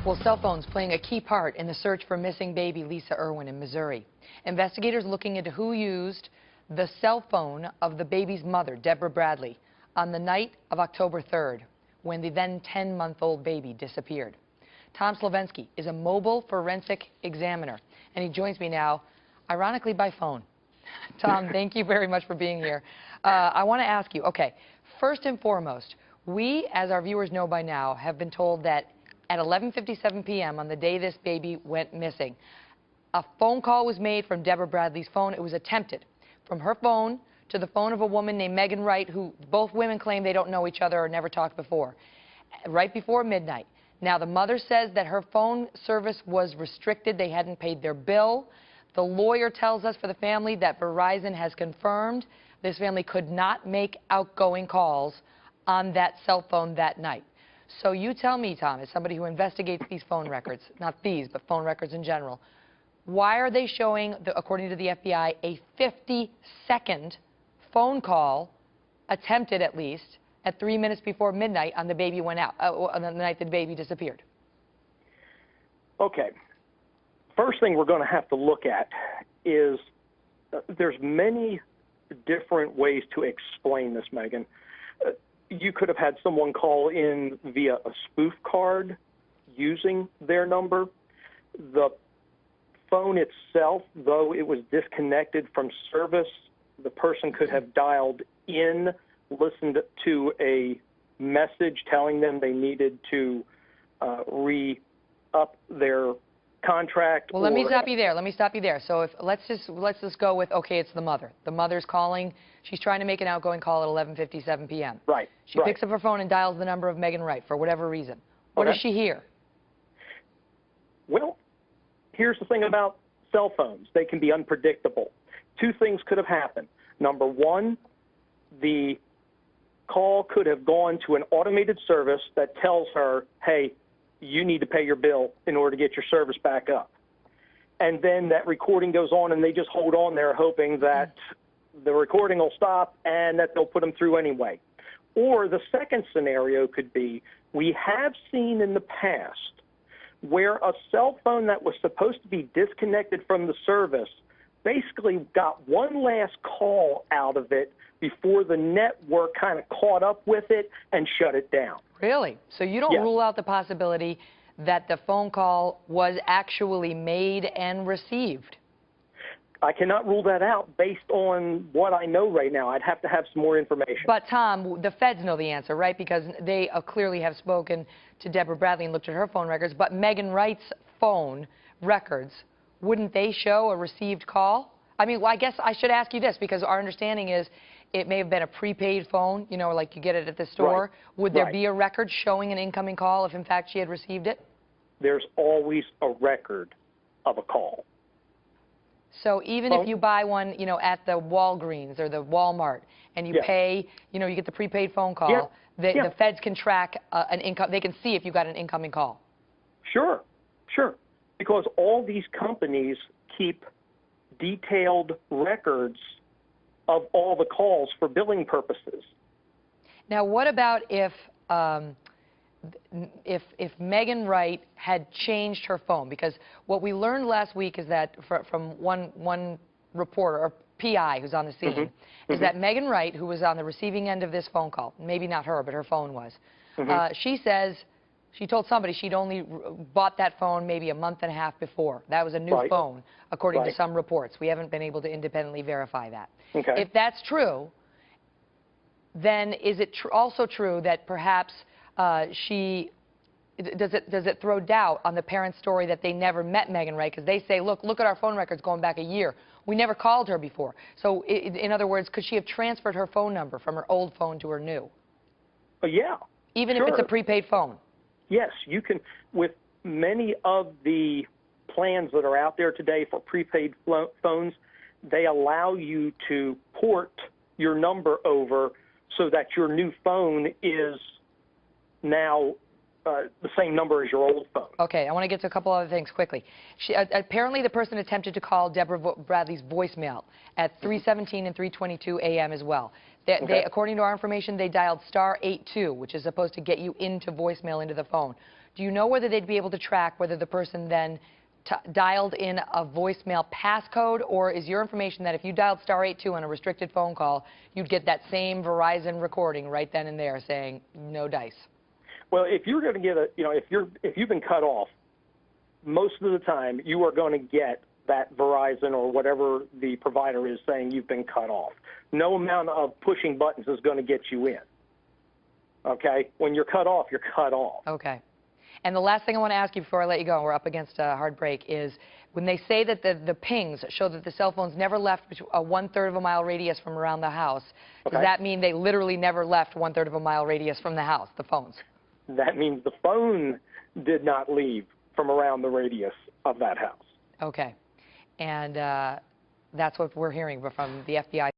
Well, cell phones playing a key part in the search for missing baby Lisa Irwin in Missouri. Investigators looking into who used the cell phone of the baby's mother, Deborah Bradley, on the night of October 3rd, when the then 10-month-old baby disappeared. Tom Slavensky is a mobile forensic examiner, and he joins me now, ironically, by phone. Tom, thank you very much for being here. I want to ask you, okay, first and foremost, we, as our viewers know by now, have been told that at 11:57 p.m. on the day this baby went missing, a phone call was made from Deborah Bradley's phone. It was attempted from her phone to the phone of a woman named WMegyn Wright, who both women claim they don't know each other or never talked before, right before midnight. Now, the mother says that her phone service was restricted. They hadn't paid their bill. The lawyer tells us for the family that Verizon has confirmed this family could not make outgoing calls on that cell phone that night. So you tell me, Tom, as somebody who investigates these phone records, not these, but phone records in general, why are they showing, according to the FBI, a 50-second phone call, attempted at least, at 3 minutes before midnight on the baby went out, on the night the baby disappeared? Okay. First thing we're going to have to look at is there's many different ways to explain this, Megan. You could have had someone call in via a spoof card using their number. The phone itself, though it was disconnected from service, the person could have dialed in, listened to a message telling them they needed to re-up their contract. Well, let me stop you there. So if let's just go with, okay, it's the mother. The mother's calling. She's trying to make an outgoing call at 11:57 p.m. Right. She picks up her phone and dials the number of WMegyn Wright for whatever reason. What does she hear? Well, here's the thing about cell phones. They can be unpredictable. Two things could have happened. Number one, the call could have gone to an automated service that tells her, hey, you need to pay your bill in order to get your service back up. And then that recording goes on, and they just hold on there hoping that the recording will stop and that they'll put them through anyway. Or the second scenario could be, we have seen in the past where a cell phone that was supposed to be disconnected from the service basically got one last call out of it before the network kind of caught up with it and shut it down. Really? So you don't rule out the possibility that the phone call was actually made and received? I cannot rule that out based on what I know right now. I'd have to have some more information. But, Tom, the feds know the answer, right? Because they clearly have spoken to Deborah Bradley and looked at her phone records. But WMegyn Wright's phone records, wouldn't they show a received call? I mean, well, I guess I should ask you this, because our understanding is it may have been a prepaid phone, you know, like you get it at the store. Right. Would there be a record showing an incoming call if, in fact, she had received it? There's always a record of a call. So even if you buy one, you know, at the Walgreens or the Walmart, and you pay, you know, you get the prepaid phone call, the feds can track an income. They can see if you got an incoming call. Sure, sure. Because all these companies keep detailed records of all the calls for billing purposes. Now, what about if WMegyn Wright had changed her phone? Because what we learned last week is that from one reporter, or PI, who's on the scene, is that WMegyn Wright, who was on the receiving end of this phone call, maybe not her, but her phone was, she says she told somebody she'd only bought that phone maybe a month and a half before. That was a new phone, according to some reports. We haven't been able to independently verify that. If that's true, then is it also true that perhaps does it throw doubt on the parents' story that they never met WMegyn Wright? Because they say, look at our phone records going back a year. We never called her before. So in other words, could she have transferred her phone number from her old phone to her new? Yeah. Even if it's a prepaid phone? Yes, you can. With many of the plans that are out there today for prepaid phones, they allow you to port your number over so that your new phone is now the same number as your old phone. Okay, I want to get to a couple other things quickly. Apparently, the person attempted to call Deborah Bradley's voicemail at 3:17 and 3:22 a.m. as well. According to our information, they dialed *82, which is supposed to get you into voicemail, into the phone. do you know whether they'd be able to track whether the person then dialed in a voicemail passcode, or is your information that if you dialed *82 on a restricted phone call, you'd get that same Verizon recording right then and there saying no dice? Well, if you're going to get if you've been cut off, most of the time you are going to get that Verizon or whatever the provider is saying you've been cut off. No amount of pushing buttons is going to get you in. Okay? When you're cut off, you're cut off. Okay. And the last thing I want to ask you before I let you go, and we're up against a hard break, is when they say that the pings show that the cell phones never left a 1/3 of a mile radius from around the house, Okay. does that mean they literally never left 1/3 of a mile radius from the house, the phones? That means the phone did not leave from around the radius of that house. Okay. And that's what we're hearing from the FBI.